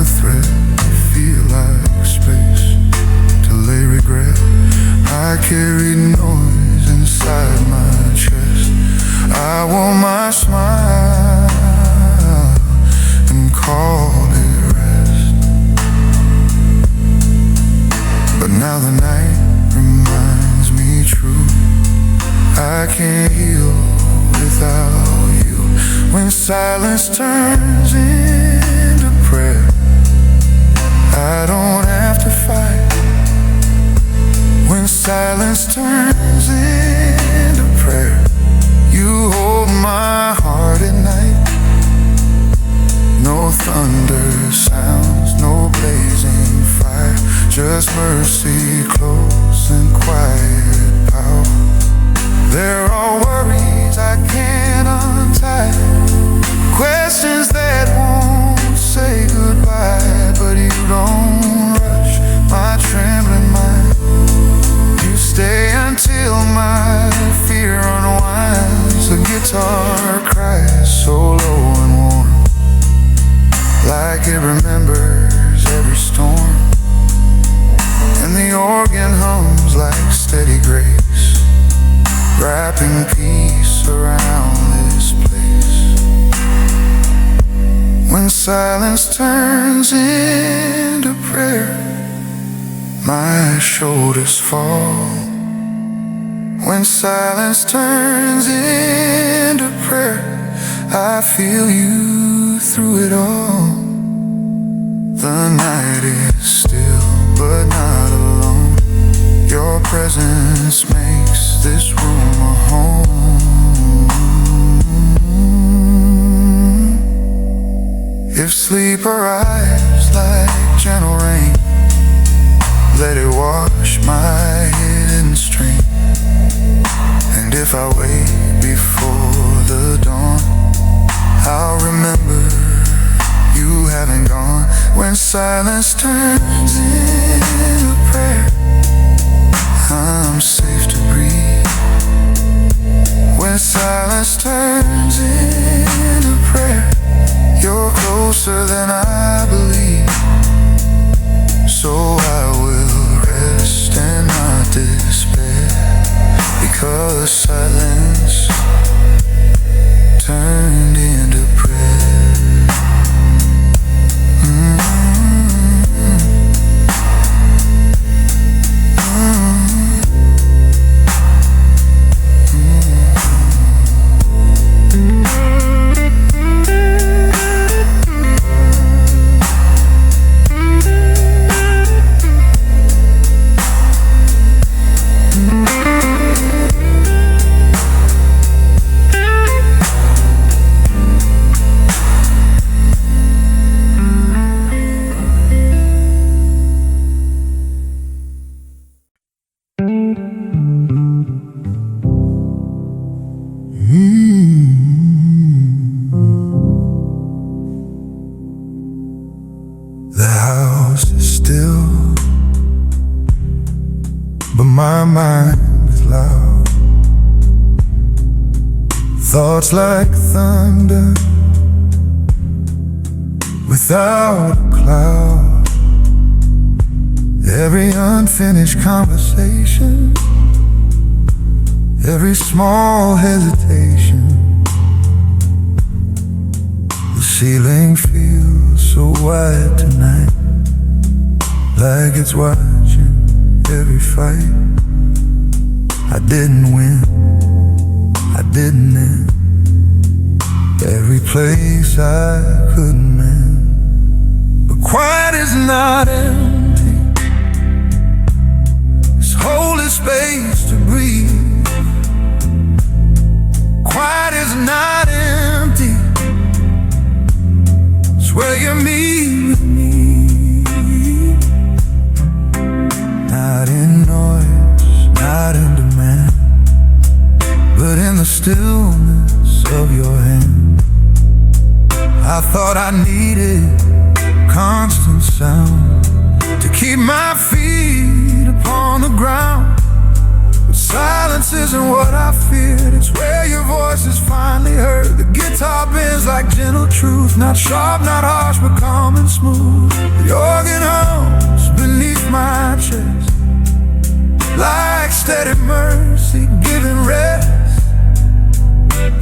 threat, you feel like space to lay regret. I carried noise inside my chest. I wore my smile and called it rest. But now the night reminds me true, I can't heal without you. When silence turns into prayer, I don't have to fight. When silence turns into prayer, you hold my heart at night. No thunder sounds, no blazing fire, just mercy close and quiet power. There are worries I can't untie, questions that won't say goodbye. But you don't rush my trembling mind. You stay until my fear unwinds. The guitar cries so low and warm, like it remembers every storm. And the organ hums like steady grace, wrapping peace around this place. When silence turns into prayer, my shoulders fall. When silence turns into prayer, I feel you through it all. The night is still but not alone. Your presence makes this room a home. If sleep arrives like gentle rain, let it wash my hidden stream. And if I wait before the dawn, I'll remember you haven't gone. When silence turns into prayer, I'm safe to breathe. When silence turns into prayer, you're closer than I believe. So I will rest and not despair, because silence turned into prayer. The house is still, but my mind is loud. Thoughts like thunder without a cloud. Every unfinished conversation, every small hesitation. The ceiling feels so wide tonight, like it's watching every fight. I didn't win, I didn't end. Every place I couldn't mend. But quiet is not empty. This holy space to breathe. Quiet is not empty. It's where you meet with me. Not in noise, not in demand, but in the stillness of your hand. I thought I needed constant sound to keep my feet upon the ground, but silence is isn't what I feared. It's where your voice is finally heard. The guitar bends like gentle truth, not sharp, not harsh, but calm and smooth. The organ hums beneath my chest, like steady mercy giving rest.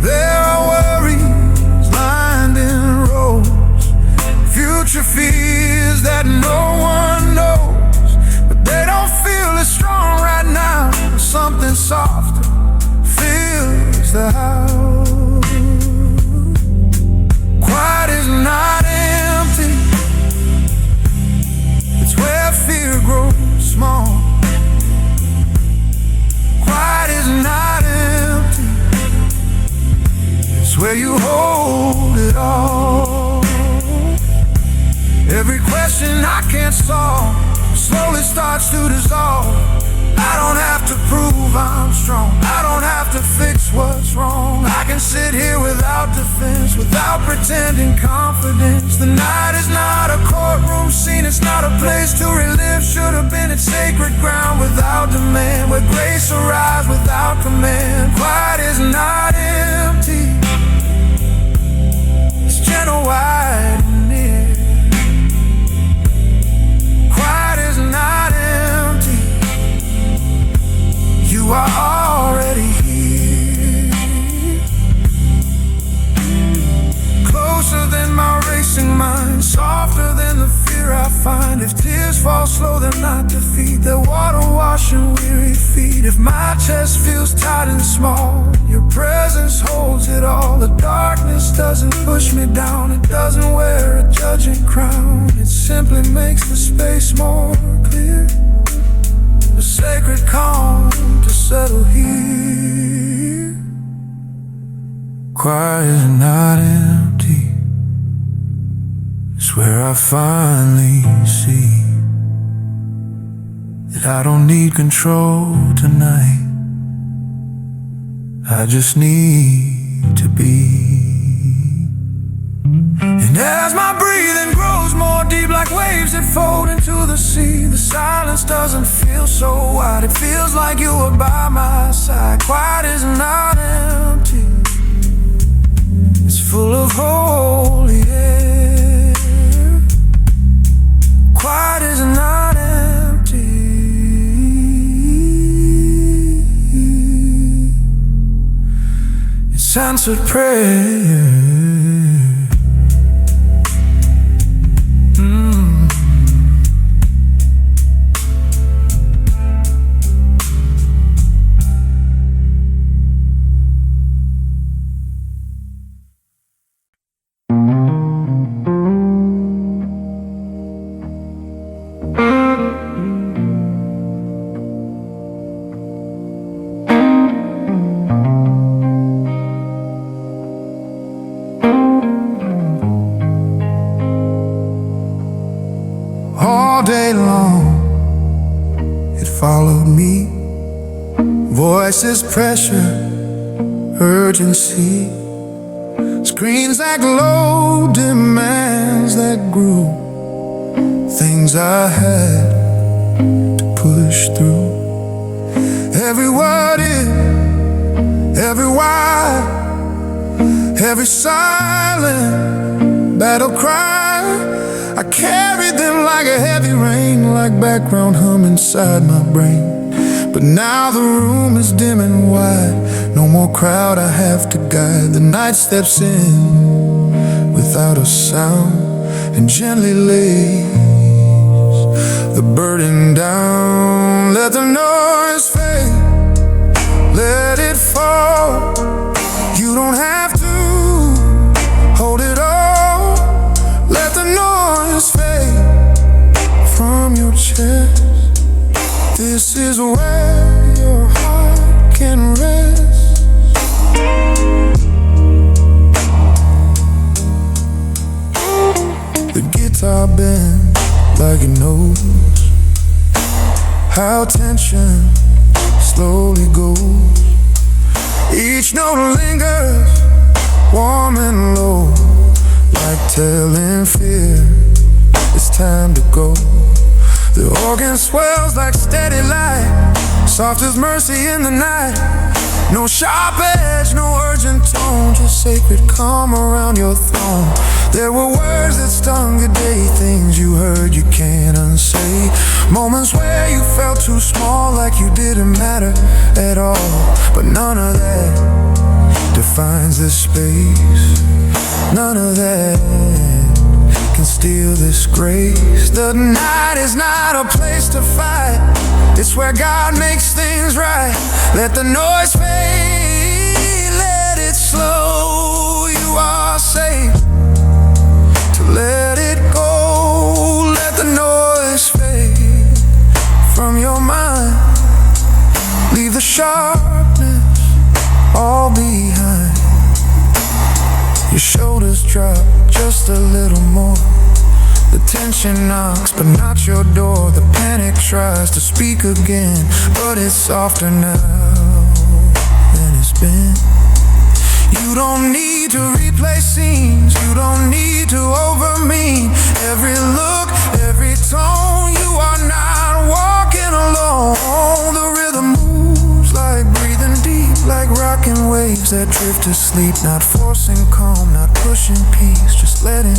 There are worries lined in rows, future fears that no one knows, but they don't feel as strong right now. Something softer fills the house. Quiet is not empty, it's where fear grows small. Quiet is not empty, it's where you hold it all. Every question I can't solve slowly starts to dissolve. I don't have to prove I'm strong, I don't have to fix what's wrong. I can sit here without defense, without pretending confidence. The night is not a courtroom scene, it's not a place to relive. Should have been at sacred ground without demand, where grace arrives without command. Quiet is not empty, it's gentle, wide and near. Quiet is not empty, you are already here. Closer than my racing mind, softer than the fear I find. If tears fall slow, they're not defeat, they're water washing weary feet. If my chest feels tight and small, your presence holds it all. The darkness doesn't push me down, it doesn't wear a judging crown. It simply makes the space more clear, a sacred calm to settle here. Quiet is not empty, it's where I finally see that I don't need control tonight, I just need to be. And as my breathing grows more deep, like waves that fold into the sea, the silence doesn't feel so wide, it feels like you are by my side. Quiet is not empty, it's full of holy air. Quiet is not empty, it's answered prayer. All day long it followed me, voices, pressure, urgency, screens that glow, demands that grew, things I had to push through. Every what if, every why, every silent battle cry, I carried them like a heavy rain, like background hum inside my brain. But now the room is dim and wide, no more crowd I have to guide. The night steps in without a sound and gently lays the burden down. Let the noise fade, let it fall. You don't have to hold it all. Let the noise fade from your chest. This is where your heart can rest. The guitar bends like it knows how tension slowly goes. Each note lingers, warm and low, like telling fear it's time to go. The organ swells like steady light, soft as mercy in the night. sharp edge, no urgent tone, just sacred calm around your throne. There were words that stung a day, things you heard you can't unsay. Moments where you felt too small, like you didn't matter at all. But none of that defines this space. None of that can steal this grace. The night is not a place to fight, it's where God makes things right. Let the noise fade, let it slow. You are safe to let it go. Let the noise fade from your mind. Leave the sharpness all behind. Your shoulders drop just a little more. The tension knocks, but not your door. The panic tries to speak again, but it's softer now than it's been. You don't need to replay scenes, you don't need to overmean every look, every tone. You are not walking alone. The rhythm moves like breathing deep, like rocking waves that drift to sleep. Not forcing calm, not pushing peace, just letting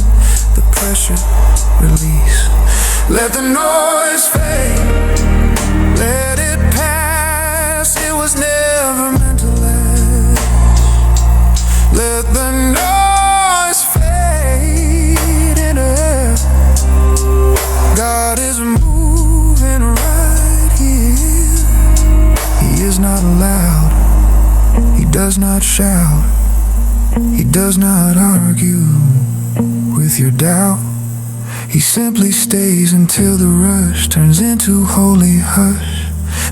the pressure release. Let the noise fade, let it pass. It was never meant to last. Let the noise fade in air. God is moving right here. He is not loud, he does not shout, he does not argue with your doubt. He simply stays until the rush turns into holy hush.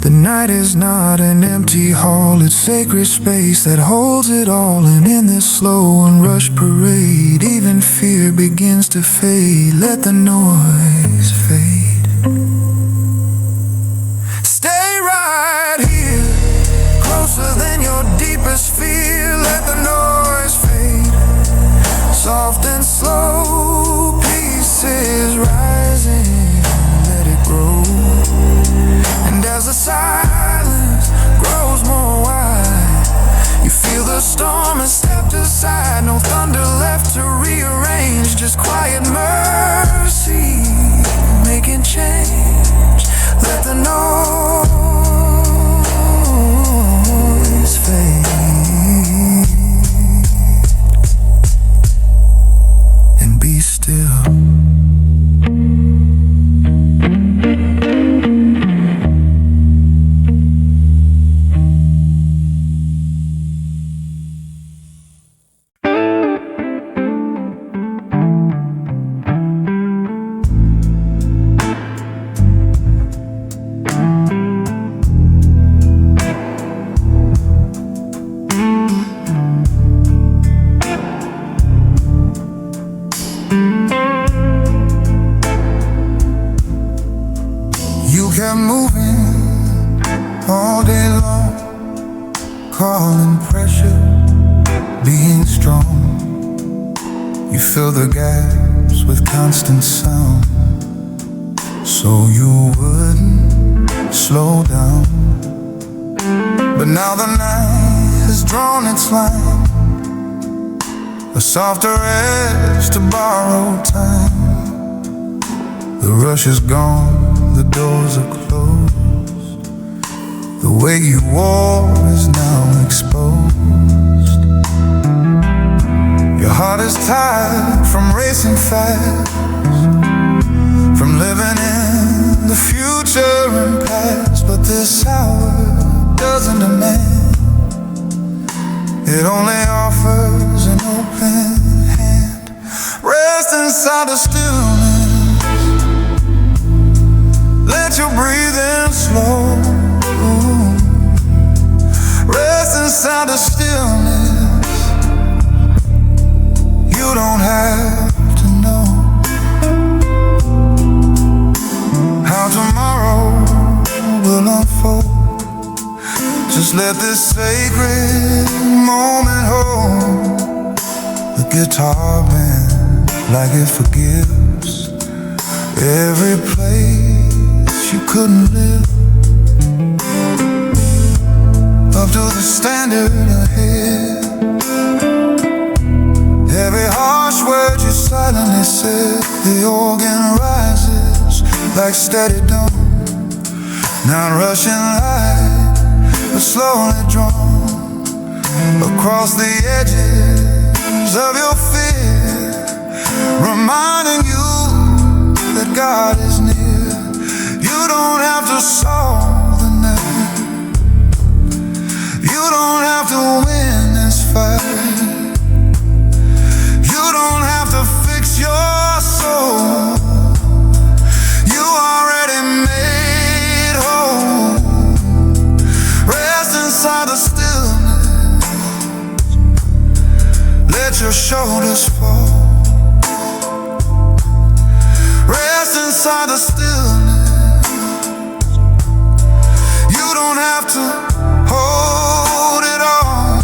The night is not an empty hall, it's sacred space that holds it all. And in this slow unrushed parade, even fear begins to fade. Let the noise fade. Stay right here, closer than your deepest fear. Let the noise fade, soft and slow, pieces rising, let it grow. And as the silence grows more wide, you feel the storm has stepped aside. No thunder left to rearrange, just quiet mercy making change. Let the noise fade and be still. Kept moving all day long, calling pressure, being strong. You fill the gaps with constant sound, so you wouldn't slow down. But now the night has drawn its line, a softer edge to borrow time. The rush is gone, the doors are closed. The way you wore is now exposed. Your heart is tired from racing fast, from living in the future and past. But this hour doesn't demand, it only offers an open hand. Rest inside the stillness, let your breathing slow. Rest inside the stillness, you don't have to know how tomorrow will unfold. Just let this sacred moment hold. The guitar bend like it forgives every place you couldn't live. up to the standard ahead. Every harsh word you silently said, the organ rises like steady dawn, not rushing light, but slowly drawn across the edges of your fear, reminding you that God is near. You don't have to solve the night, you don't have to win this fight, you don't have to fix your soul. You already made whole. Rest inside the stillness, let your shoulders fall. Rest inside the stillness, you don't have to hold it all.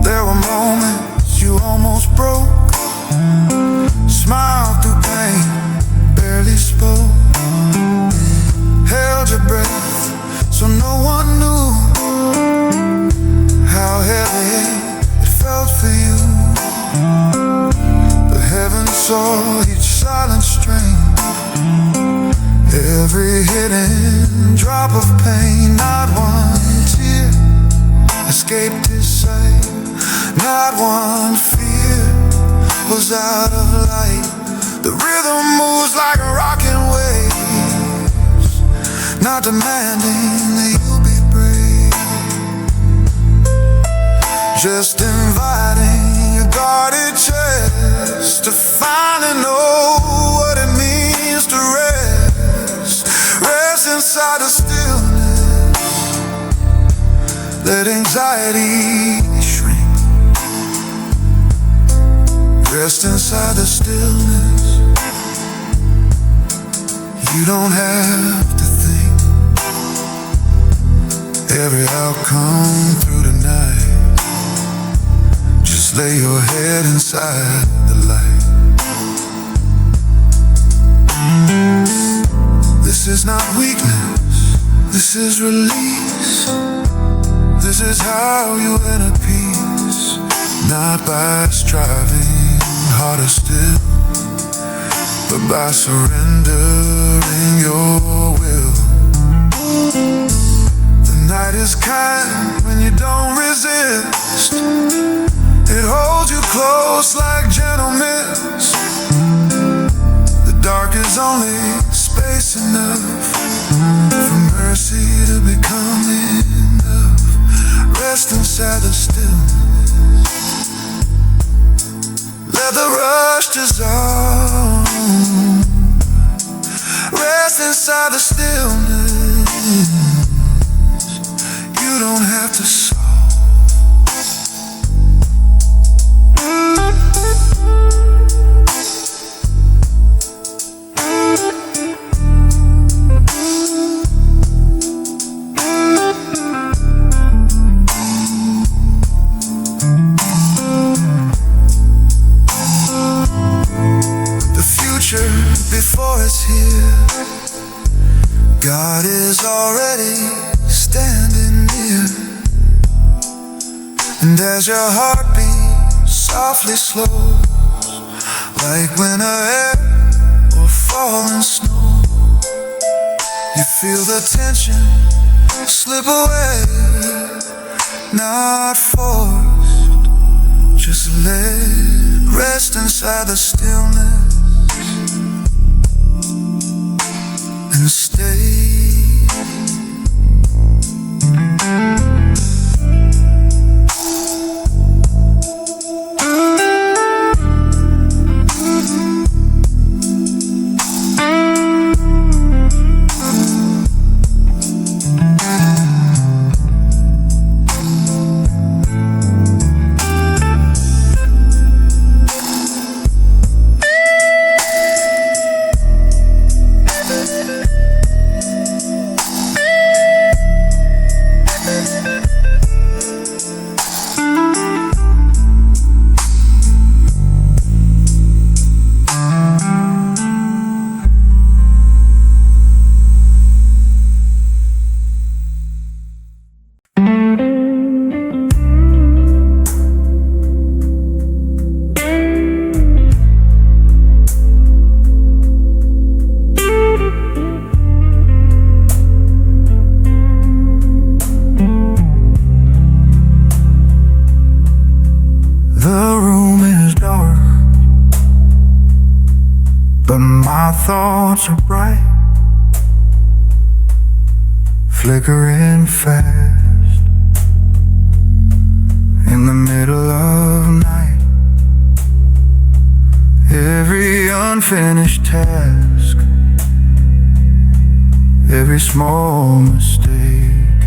There were moments you almost broke, smiled through pain, barely spoke, held your breath so no one knew how heavy it felt for you. The heavens saw each silent strain, every hidden drop of pain. Not one tear escaped his sight, not one fear was out of light. The rhythm moves like a rocking waves, not demanding that you be brave, just inviting your guarded chest to finally know what it means to rest. Rest inside the stillness, let anxiety shrink. Rest inside the stillness, you don't have to think every outcome through the night. Just lay your head inside the light. This is not weakness, this is release. This is how you enter peace, not by striving harder still, but by surrendering your will. The night is kind when you don't resist, it holds you close like gentle mist. The dark is only space enough for mercy to become enough. Rest inside the stillness, let the rush dissolve. Rest inside the stillness, you don't have to solve. Before it's here, God is already standing near. And as your heartbeat softly slows, like winter air or falling snow, you feel the tension slip away, not forced, just let rest inside the stillness and stay. My thoughts are bright, flickering fast in the middle of night. Every unfinished task, every small mistake,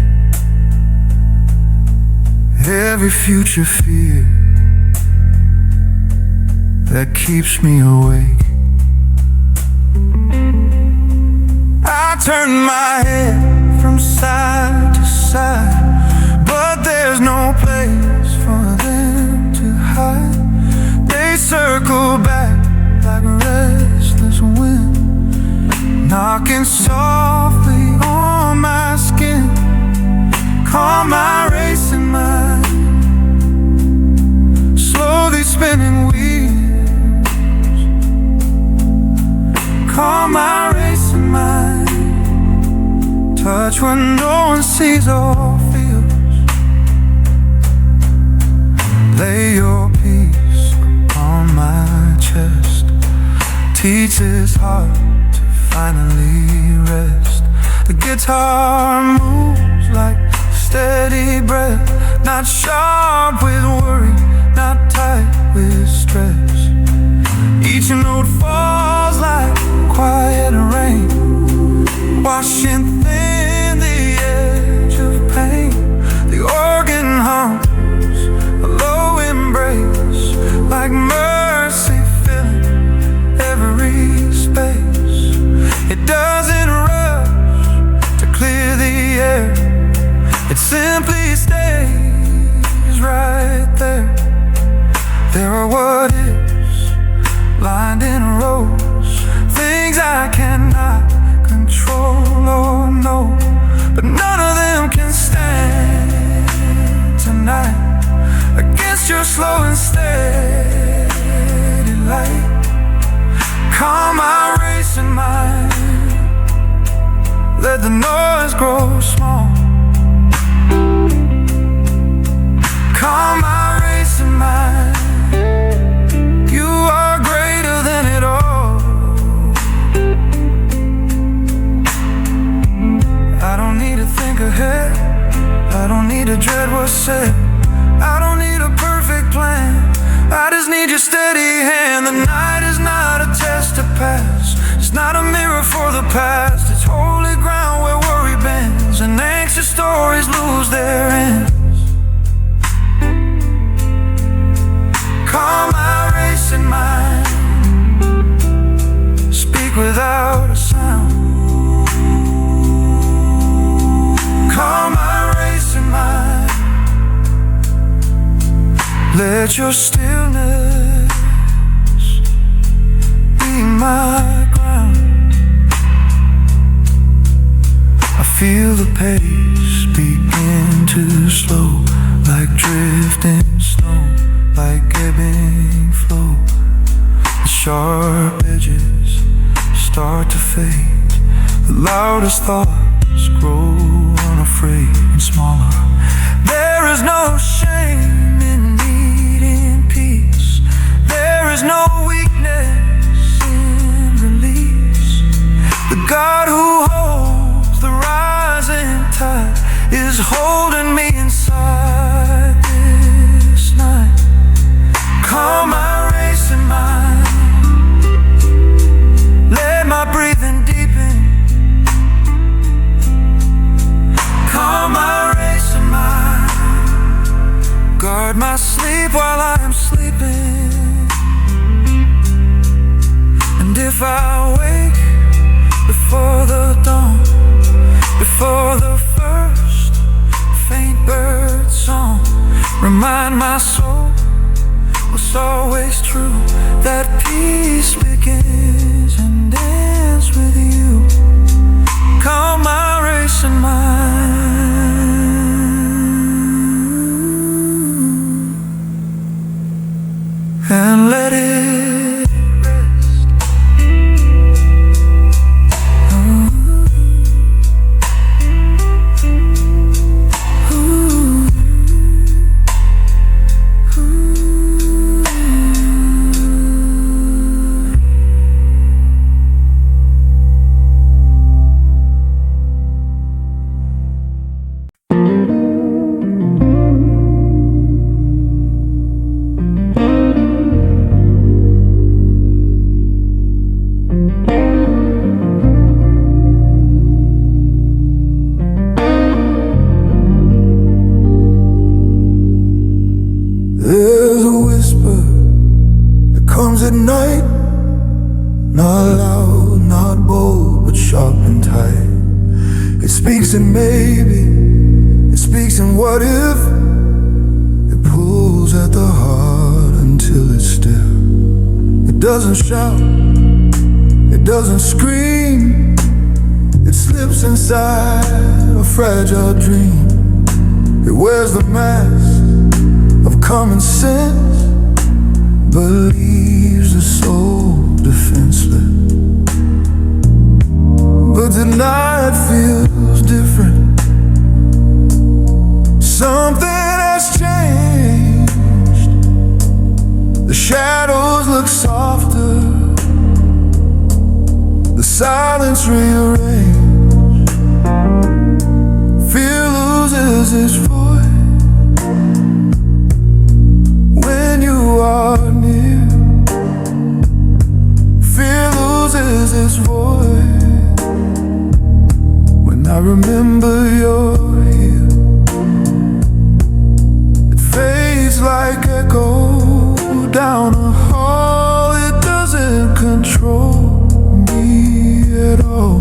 every future fear that keeps me awake. I turn my head from side to side, but there's no place for them to hide. They circle back like a restless wind, knocking softly on my skin. Calm my racing mind, slowly spinning wheels. Calm my racing mind, touch what no one sees or feels. Lay your peace on my chest, teach this heart to finally rest. The guitar moves like steady breath, not sharp with worry, not tight with stress. Each note falls like quiet rain, washing thin the edge of pain. The organ hums a low embrace, like mercy filling every space. It doesn't rush to clear the air, it simply stays right there. There are what ifs lined in rows, things I cannot control or know, but none of them can stand tonight against your slow and steady light. Calm my racing mind, let the noise grow small. Calm my racing mind, you are greater than it all. I don't need to think ahead, I don't need to dread what's said, I don't need a perfect plan, I just need your steady hand. The night is not a test to pass, it's not a mirror for the past, it's holy ground where worry bends and anxious stories lose their ends. Calm my racing mind, speak without a sound. Calm my racing mind, let your stillness be my ground. I feel the pace begin to slow, like drifting snow, like ebbing flow. The sharp edges start to fade, the loudest thoughts grow unafraid and smaller. There is no shame in needing peace, there is no weakness in release. The God who holds the rising tide is holding me inside this night. Calm my racing mind, let my breathing deepen. Calm my racing mind, guard my sleep while I am sleeping. And if I wake before the dawn, before the first faint bird song, remind my soul was always true, that peace begins and ends with you. Calm my racing mind and let it rest. Not loud, not bold, but sharp and tight. It speaks in maybe, it speaks in what if. It pulls at the heart until it's still. It doesn't shout, it doesn't scream. It slips inside a fragile dream. It wears the mask of common sense, but leaves the soul defenseless. But tonight feels different. Something has changed. The shadows look softer, the silence rearranged. Fear loses its voice when you are near. Fear loses its voice when I remember you're here. It fades like echo down a hall. It doesn't control me at all.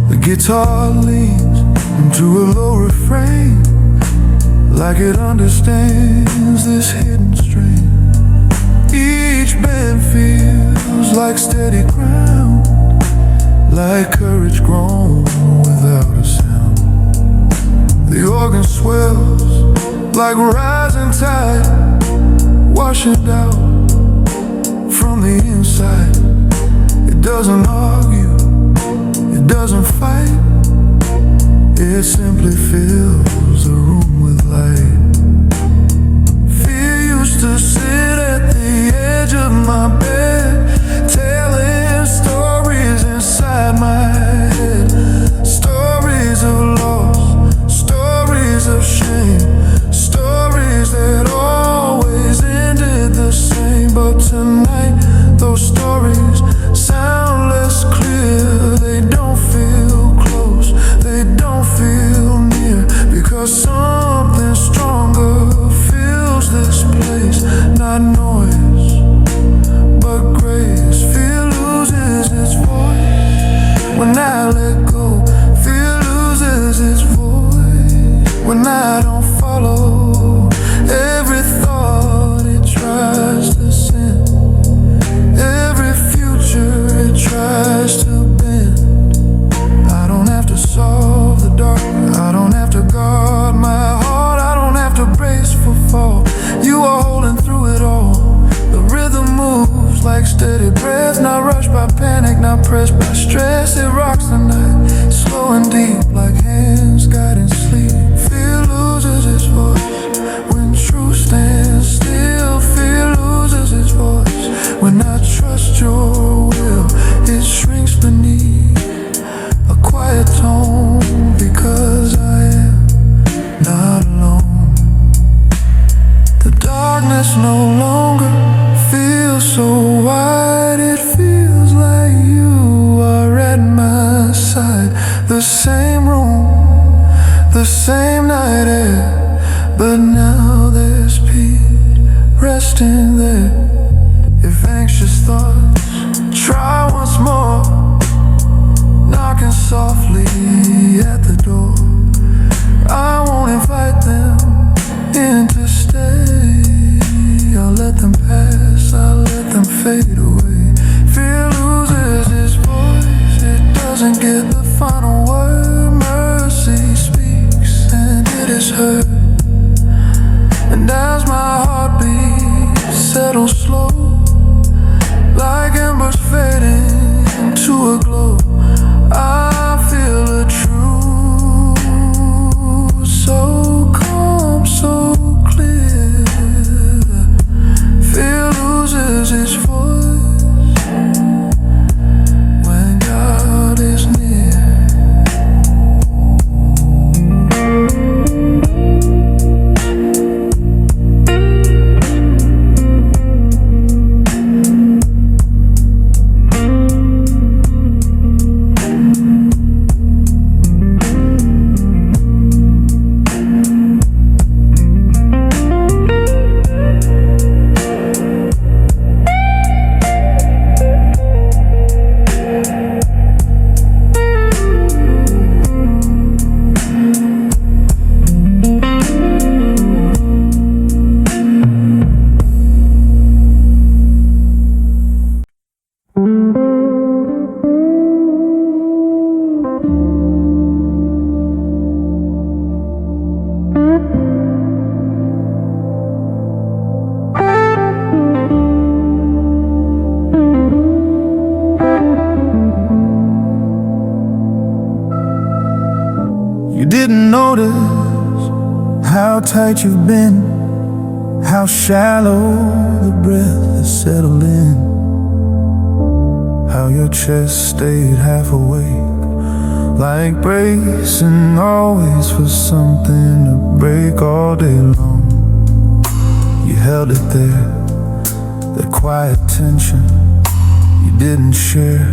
The guitar leans into a low refrain, like it understands this hidden strain. Each bend feels like steady ground, like courage grown without a sound. The organ swells like rising tide, washing out from the inside. It doesn't argue, it doesn't fight. It simply fills the room with light. Fear used to sit at the edge of my bed, telling stories inside my head. Stories of loss, stories of shame, stories that always ended the same. But tonight, those stories sound less clear. They don't feel close, they don't feel near, because something stronger fills this place. Not noise, but grace. Fear loses its voice when I let go. Fear loses its voice when I don't follow every thought it tries to send, every future it tries to bend. I don't have to solve the dark, I don't have to guard my heart, I don't have to brace for fall. You are holding through it all. The rhythm moves like steady breath, not rushed by panic, not pressed by stress. It rocks the night, slow and deep, like hands guiding sleep. Fear loses its voice when truth stands still. Fear loses its voice when I trust your will. It shrinks beneath a quiet tone, because I am not alone. The darkness no longer feels so wide. It feels like you are at my side. The same room, the same night air, but now there's peace resting there. If anxious thoughts try once more, knocking softly at the door, I won't invite them in to stay. I'll let them pass, I'll let them fade away. Fear loses its voice, it doesn't get the final word. Mercy speaks and it is heard. And as my heartbeat settles slow, like embers fading to a glow, I feel a You didn't notice how tight you've been, how shallow the breath has settled in, how your chest stayed half awake, like bracing always for something to break all day long. You held it there, that quiet tension you didn't share,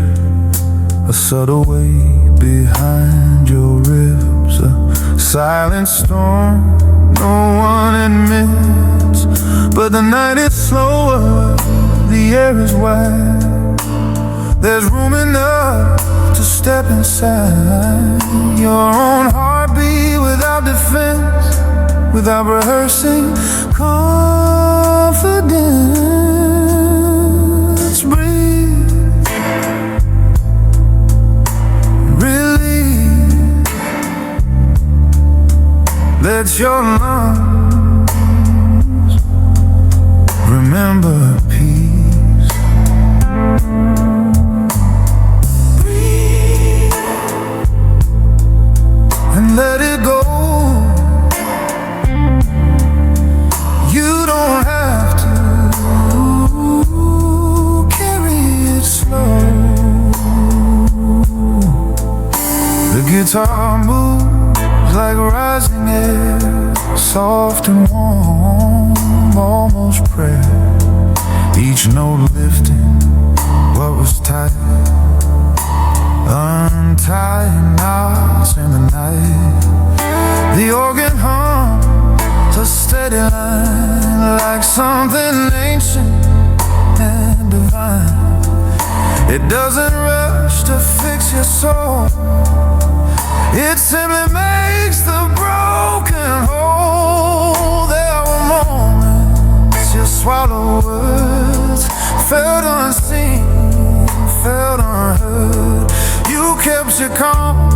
a subtle weight behind your ribs, a silent storm no one admits. But the night is slower, the air is wide, there's room enough to step inside your own heartbeat without defense, without rehearsing confidence. Breathe, release, let your lungs remember peace. Breathe and let it go. You don't have to carry it slow. The guitar moves like rising air, soft and warm, almost prayer. Each note lifting what was tight, untying knots in the night. The organ hums a steady line, like something ancient and divine. It doesn't rush to fix your soul, it simply makes the broken whole. There were moments you swallowed words, felt unseen, felt unheard. You kept your calm,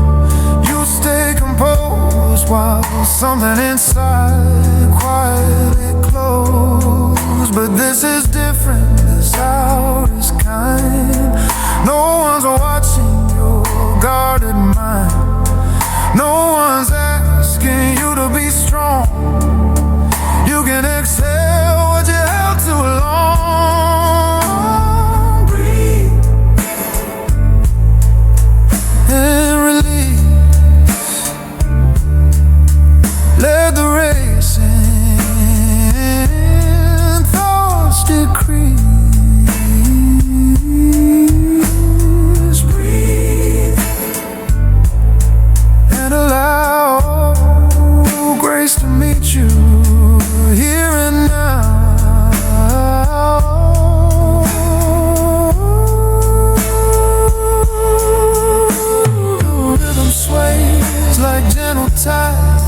you stayed composed, while something inside quietly closed. But this is different, this hour is kind. No one's watching your guarded mind, no one's asking you to be strong. You can exhale what you held too long. Breathe and release, let the racing thoughts decrease. Breathe and allow grace to meet you here and now. The rhythm sways like gentle tide,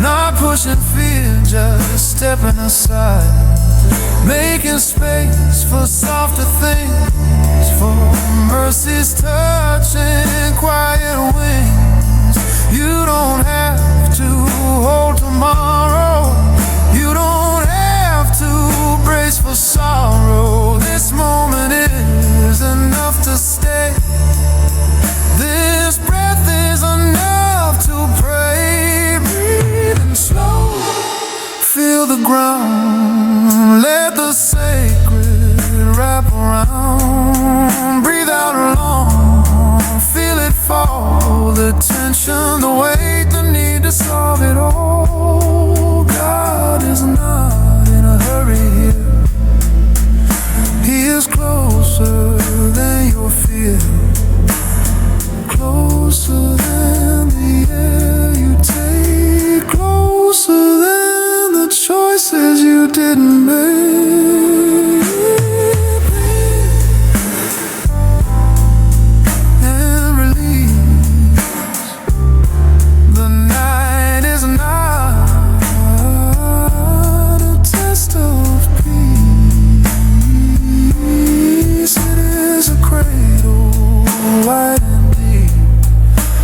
not pushing fear, just stepping aside, making space for softer things, for mercy's touch and quiet wings. You don't have to hold tomorrow, you don't have to brace for sorrow. This moment is enough to stay, this breath is enough to pray. Breathe and slow, feel the ground, let the sacred wrap around. Breathe out long, feel it fall, the tension, the weight, the need to solve it all. God is not in a hurry here, He is closer than your fear, closer than the air you take, closer than the choices you didn't make. And release, the night is not a test of peace. It is a cradle, wide and deep,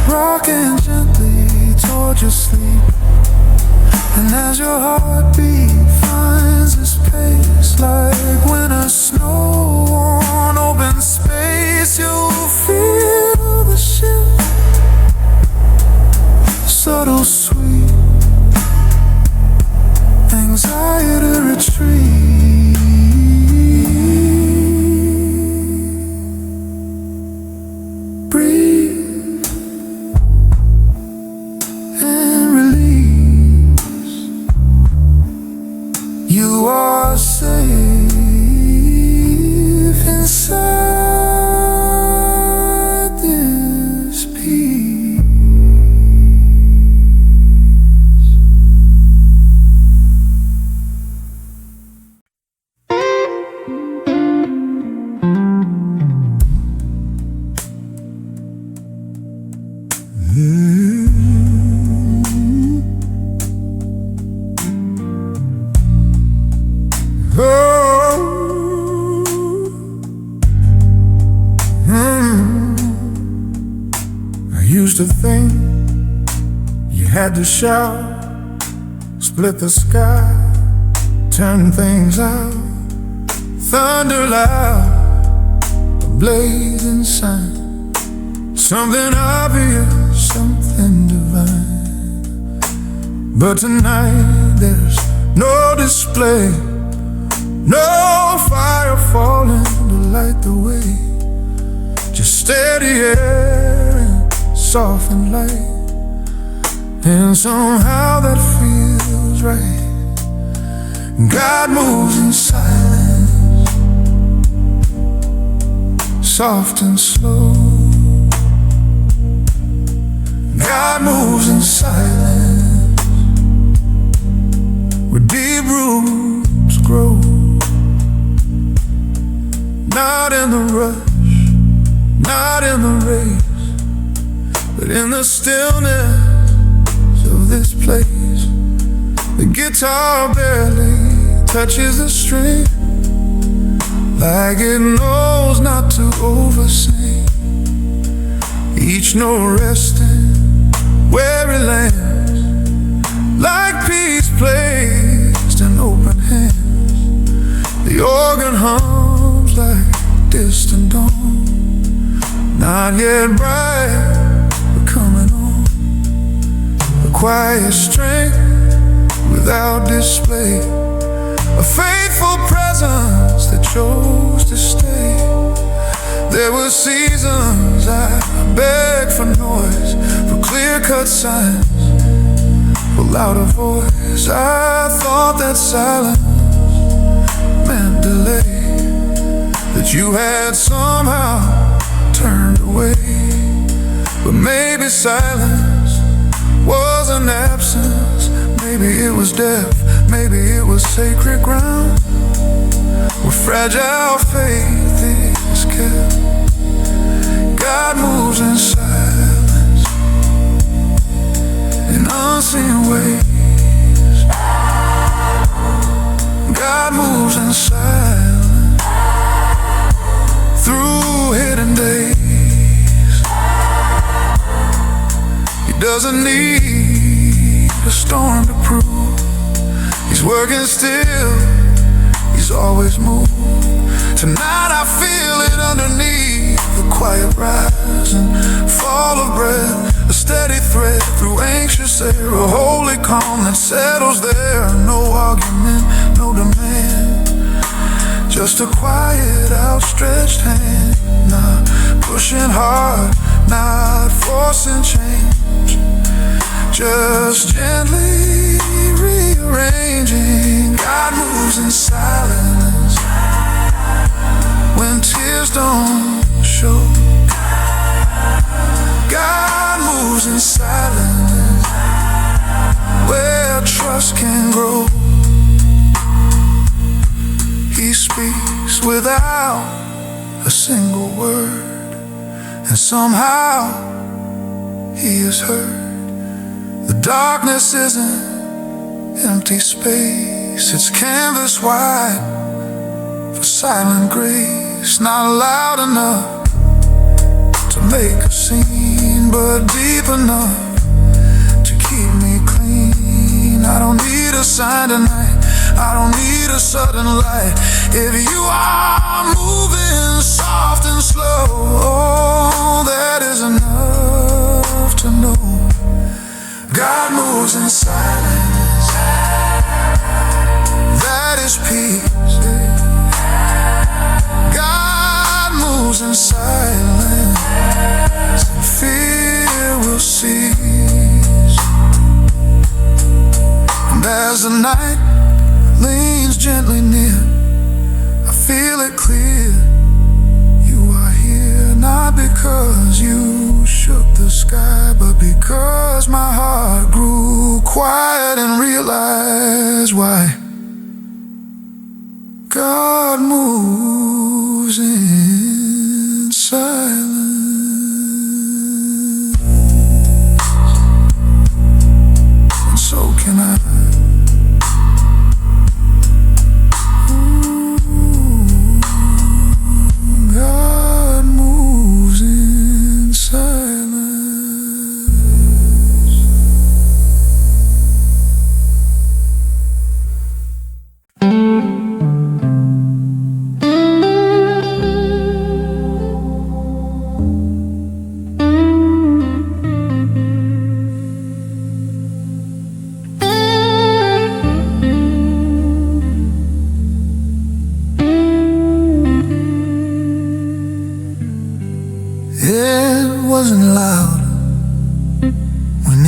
rocking gently toward your sleep. And as your heartbeat finds its pace, like winter snow on open space, you'll feel the shift, subtle You had to shout, split the sky, turn things out, thunder loud, a blazing sign, something obvious, something divine. But tonight there's no display, no fire falling to light the way, just steady air and softened light. And somehow that feels right. God moves in silence, soft and slow. God moves in silence, where deep roots grow. Not in the rush, not in the race, but in the stillness of this place. The guitar barely touches the string, like it knows not to oversing. Each note resting where it lands, like peace placed in open hands. The organ hums like distant dawn, not yet bright, but coming on. A quiet strength without display, a faithful presence that chose to stay. There were seasons I begged for noise, for clear-cut signs, for louder voice. I thought that silence meant delay, that you had somehow turned away. But maybe silence was an absence, maybe it was death, maybe it was sacred ground, where fragile faith is kept. God moves in silence, in unseen ways. God moves in silence, through hidden days. He doesn't need a storm to prove He's working still, He's always moved. Tonight I feel it underneath the quiet rise and fall of breath, a steady thread through anxious air, a holy calm that settles there. No argument, no demand, just a quiet outstretched hand. Not pushing hard, not forcing change, just gently rearranging. God moves in silence when tears don't show. God moves in silence where trust can grow. He speaks without a single word, and somehow He is heard. The darkness isn't empty space, it's canvas wide for silent grace. Not loud enough to make a scene, but deep enough to keep me clean. I don't need a sign tonight, I don't need a sudden light. If you are moving soft and slow, oh, that is enough to know. God moves in silence, that is peace. God moves in silence, and fear will cease. And as the night leans gently near, I feel it clear. You are here, not because you shook the sky, but because my heart grew quiet and realized why. God moves in silence. And so can I. God moves in silence.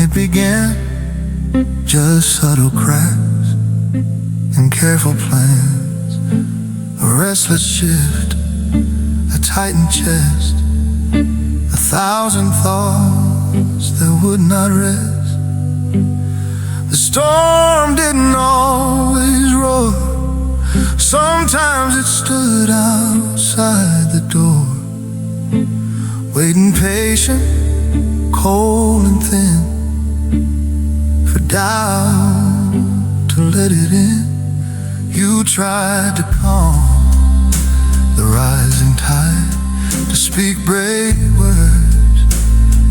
it began, just subtle cracks and careful plans, a restless shift, a tightened chest, 1,000 thoughts that would not rest. The storm didn't always roar, sometimes it stood outside the door, waiting patient, cold and thin, for doubt to let it in. You tried to calm the rising tide, to speak brave words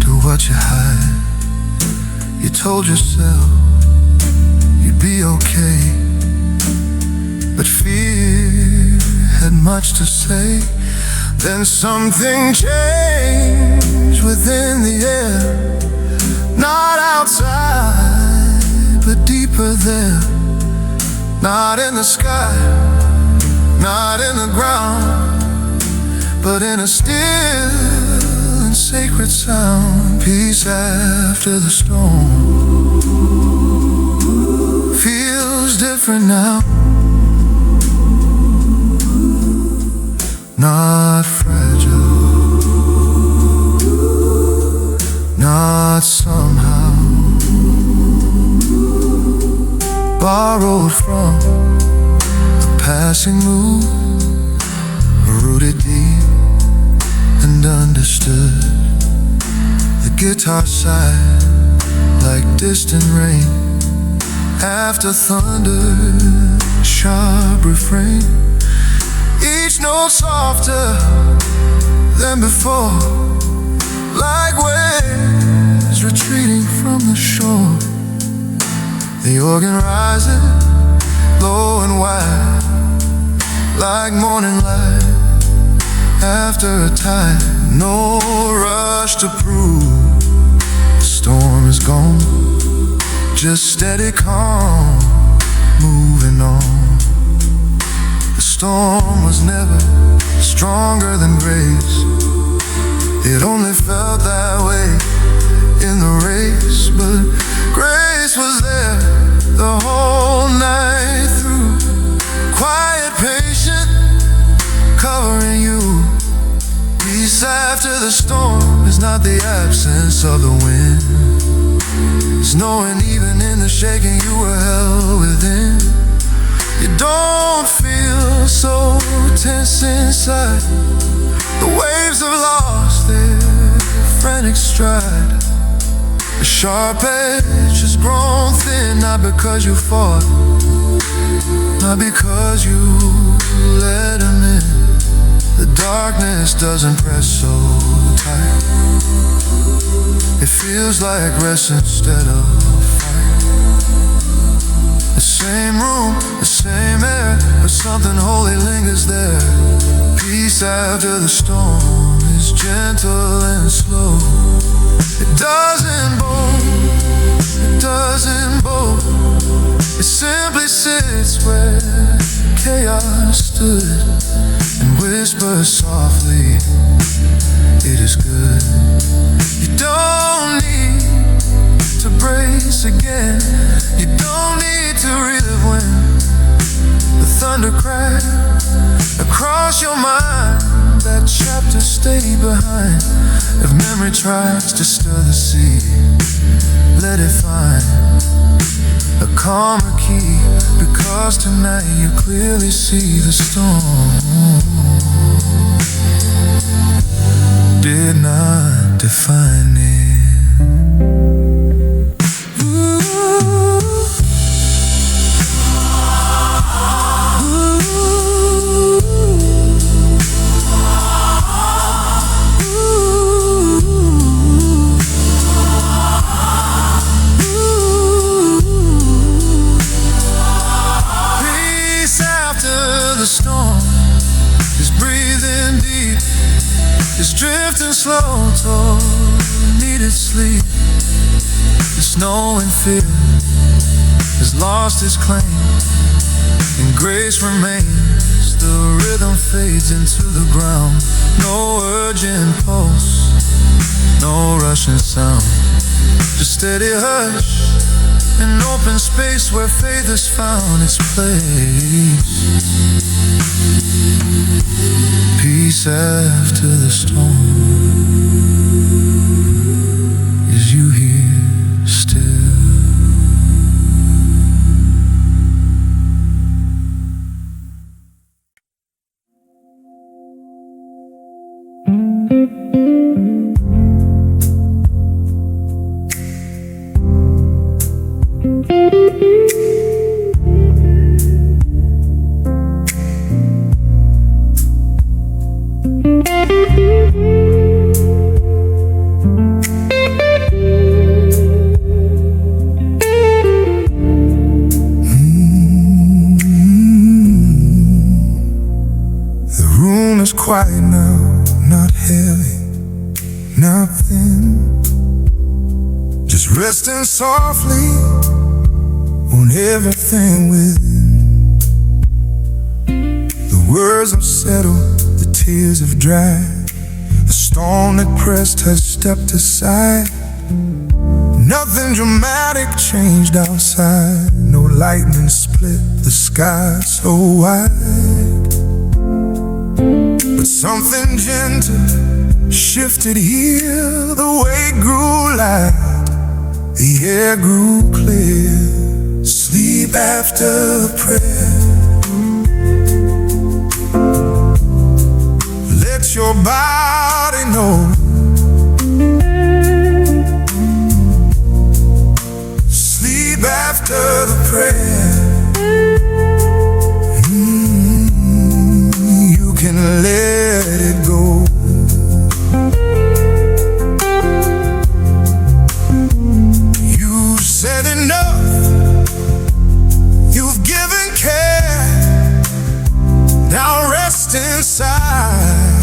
to what you hide. You told yourself you'd be okay, but fear had much to say. Then something changed within the air, not outside, but deeper there. Not in the sky, not in the ground, but in a still and sacred sound. Peace after the storm feels different now. Not fragile, not somehow borrowed from a passing mood, rooted deep and understood. The guitar sighed like distant rain after thunder, sharp refrain. Each note softer than before, like waves retreating from the shore. The organ rises low and wide, like morning light after a tide. No rush to prove the storm is gone, just steady calm, moving on. The storm was never stronger than grace, it only felt that way in the race. But grace was there the whole night through, quiet, patient, covering you. Peace after the storm is not the absence of the wind, it's knowing even in the shaking you were held within. You don't feel so tense inside, the waves have lost their frantic stride. The sharp edge has grown thin, not because you fought, not because you let them in. The darkness doesn't press so tight, it feels like rest instead of fight. The same room, the same air, but something holy lingers there. Peace after the storm is gentle and slow. It doesn't bolt, it doesn't bolt, it simply sits where chaos stood and whispers softly, it is good. You don't need to brace again, you don't need to relive when the thunder cracked across your mind. That chapter stay behind. If memory tries to stir the sea, let it find a calmer key, because tonight you clearly see the storm did not define it. The storm is breathing deep, is drifting slow toward needed sleep. The snow and fear has lost its claim, and grace remains. The rhythm fades into the ground. No urgent pulse, no rushing sound, just steady hush, an open space where faith has found its place. Peace after the storm. Is you here still? Quiet now, not heavy, not thin, just resting softly on everything within. The words have settled, the tears have dried, the storm that pressed has stepped aside. Nothing dramatic changed outside, no lightning split the sky so wide. But something gentle shifted here. The weight grew light, the air grew clear. Sleep after prayer. Let your body know. Sleep after the prayer. You can let it go. You said enough, you've given care. Now rest inside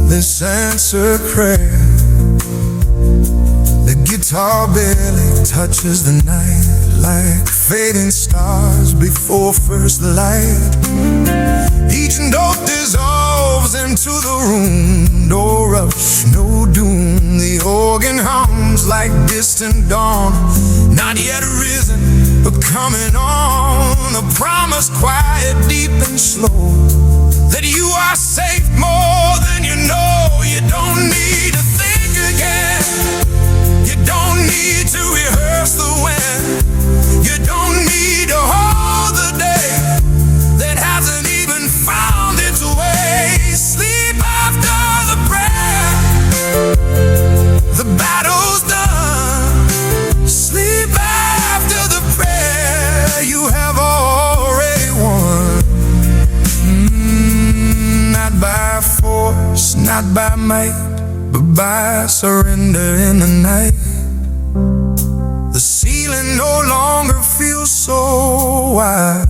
this answered prayer. The guitar barely touches the night, like fading stars before first light. Each note dissolves into the room, no rush, no doom. The organ hums like distant dawn, not yet risen, but coming on. A promise quiet, deep and slow, that you are safe more than you know. You don't need to think again, you don't need to rehearse the when, you don't need to hold the day that hasn't even found its way. Sleep after the prayer, the battle's done. Sleep after the prayer, you have already won. Not by force, not by might, but by surrender in the night. The ceiling no longer feels so wide,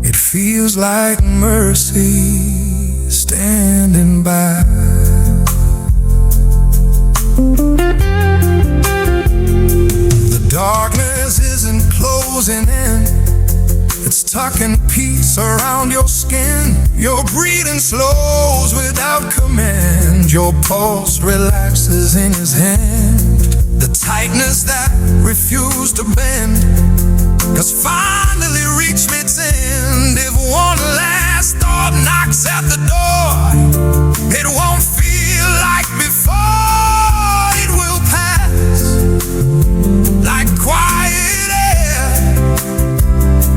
it feels like mercy standing by. The darkness isn't closing in, it's tucking peace around your skin. Your breathing slows without command, your pulse relaxes in his hand. The tightness that refused to bend has finally reached its end. If one last thought knocks at the door, it won't feel like before. It will pass like quiet air,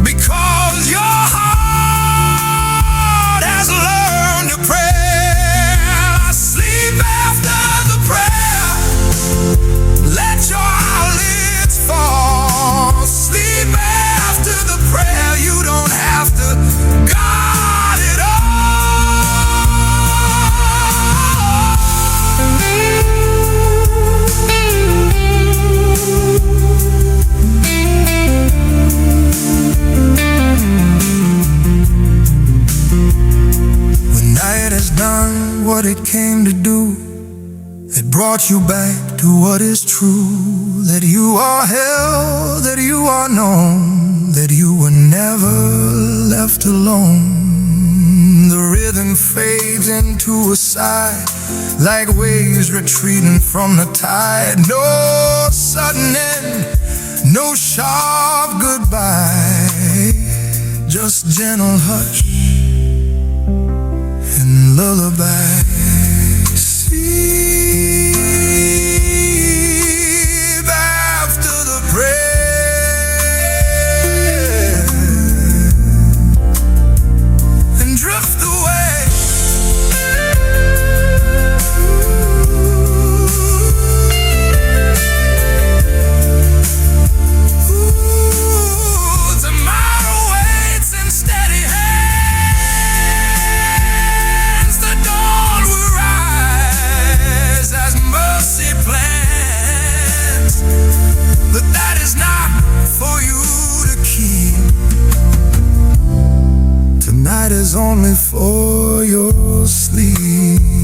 because your heart has learned to pray. Sleep after the prayer, let your eyelids fall. Sleep after the prayer, you don't have to guard it all. When night has done what it came to do, it brought you back to what is true. That you are held, that you are known, that you were never left alone. The rhythm fades into a sigh, like waves retreating from the tide. No sudden end, no sharp goodbye, just gentle hush and lullaby. Sleep after the prayer and drift away. Tonight is only for your sleep.